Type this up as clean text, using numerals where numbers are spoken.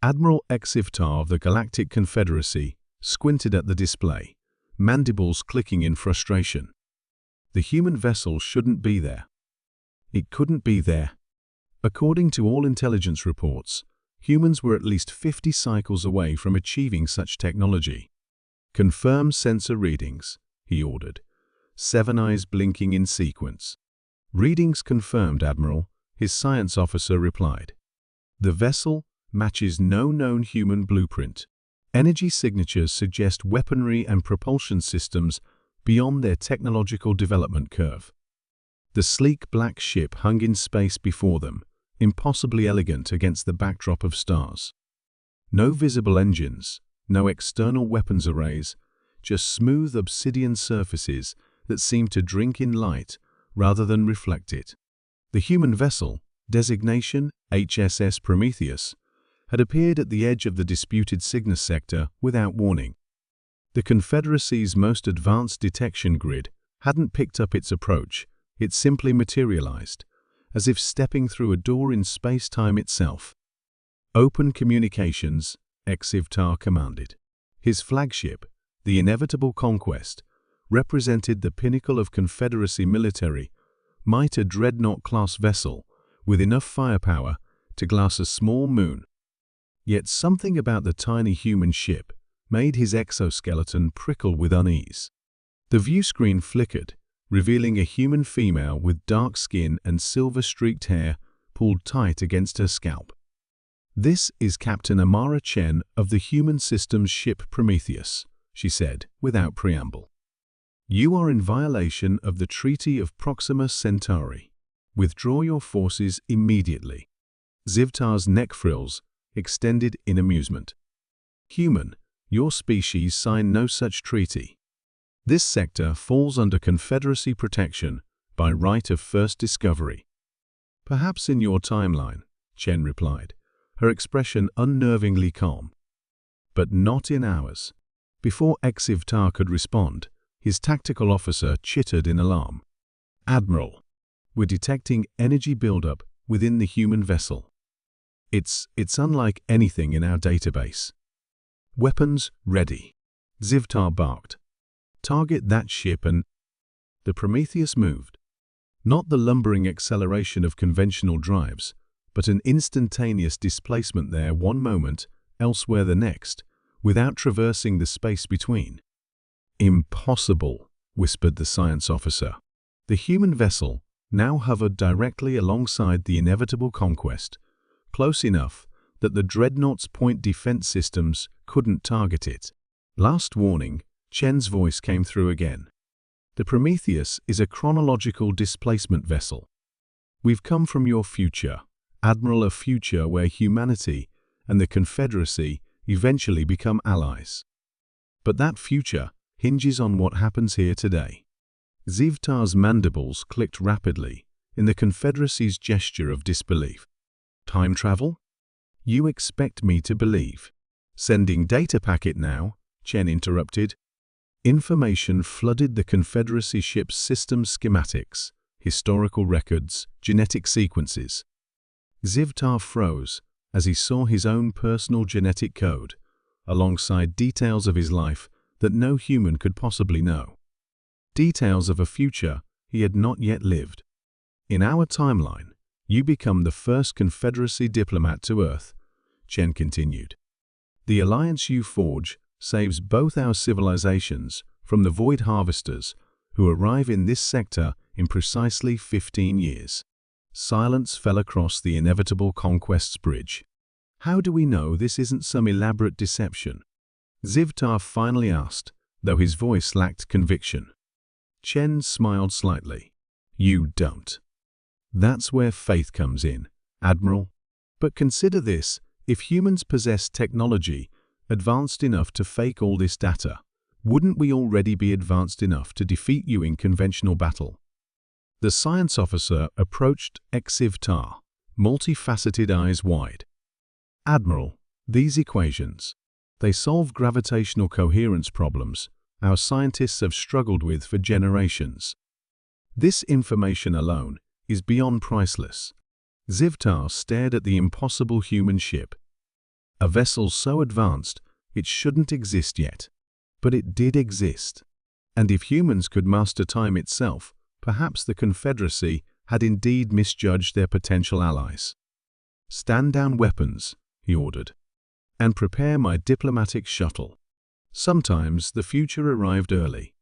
Admiral Exivtar of the Galactic Confederacy squinted at the display, mandibles clicking in frustration. The human vessel shouldn't be there. It couldn't be there. According to all intelligence reports, humans were at least 50 cycles away from achieving such technology. Confirm sensor readings, he ordered, 7 eyes blinking in sequence. Readings confirmed, Admiral, his science officer replied. The vessel matches no known human blueprint. Energy signatures suggest weaponry and propulsion systems beyond their technological development curve. The sleek black ship hung in space before them, impossibly elegant against the backdrop of stars. No visible engines, no external weapons arrays, just smooth obsidian surfaces that seemed to drink in light rather than reflect it. The human vessel, designation HSS Prometheus, had appeared at the edge of the disputed Cygnus sector without warning. The Confederacy's most advanced detection grid hadn't picked up its approach, it simply materialized, as if stepping through a door in space-time itself. Open communications, Exivtar commanded. His flagship, the inevitable Conquest, represented the pinnacle of Confederacy military might, a dreadnought-class vessel with enough firepower to glass a small moon. Yet something about the tiny human ship made his exoskeleton prickle with unease. The viewscreen flickered, revealing a human female with dark skin and silver-streaked hair pulled tight against her scalp. "This is Captain Amara Chen of the human systems ship Prometheus," she said, without preamble. "You are in violation of the Treaty of Proxima Centauri. Withdraw your forces immediately." Zivtar's neck frills extended in amusement. "Human, your species signed no such treaty. This sector falls under Confederacy protection by right of first discovery." "Perhaps in your timeline," Chen replied, her expression unnervingly calm. "But not in ours." Before Exivtar could respond, his tactical officer chittered in alarm. "Admiral, we're detecting energy buildup within the human vessel. It's unlike anything in our database." "Weapons ready," Zivtar barked. "Target that ship and—" The Prometheus moved. Not the lumbering acceleration of conventional drives, but an instantaneous displacement there one moment, elsewhere the next, without traversing the space between. "Impossible," whispered the science officer. The human vessel now hovered directly alongside the inevitable Conquest, close enough that the dreadnought's point defense systems couldn't target it. "Last warning," Chen's voice came through again. "The Prometheus is a chronological displacement vessel. We've come from your future, Admiral, a future where humanity and the Confederacy eventually become allies. But that future hinges on what happens here today." Zivtar's mandibles clicked rapidly in the Confederacy's gesture of disbelief. "Time travel? You expect me to believe?" "Sending data packet now," Chen interrupted. Information flooded the Confederacy ship's system schematics, historical records, genetic sequences. Zivtar froze as he saw his own personal genetic code, alongside details of his life that no human could possibly know. Details of a future he had not yet lived. "In our timeline, you become the first Confederacy diplomat to Earth," Chen continued. "The alliance you forge saves both our civilizations from the Void Harvesters, who arrive in this sector in precisely 15 years. Silence fell across the inevitable Conquest's bridge. "How do we know this isn't some elaborate deception?" Zivtar finally asked, though his voice lacked conviction. Chen smiled slightly. "You don't. That's where faith comes in, Admiral. But consider this, if humans possess technology advanced enough to fake all this data, wouldn't we already be advanced enough to defeat you in conventional battle?" The science officer approached Exivtar, multifaceted eyes wide. "Admiral, these equations, they solve gravitational coherence problems our scientists have struggled with for generations. This information alone is beyond priceless." Zivtar stared at the impossible human ship. A vessel so advanced it shouldn't exist yet. But it did exist. And if humans could master time itself, perhaps the Confederacy had indeed misjudged their potential allies. "Stand down weapons," he ordered, "and prepare my diplomatic shuttle." Sometimes the future arrived early.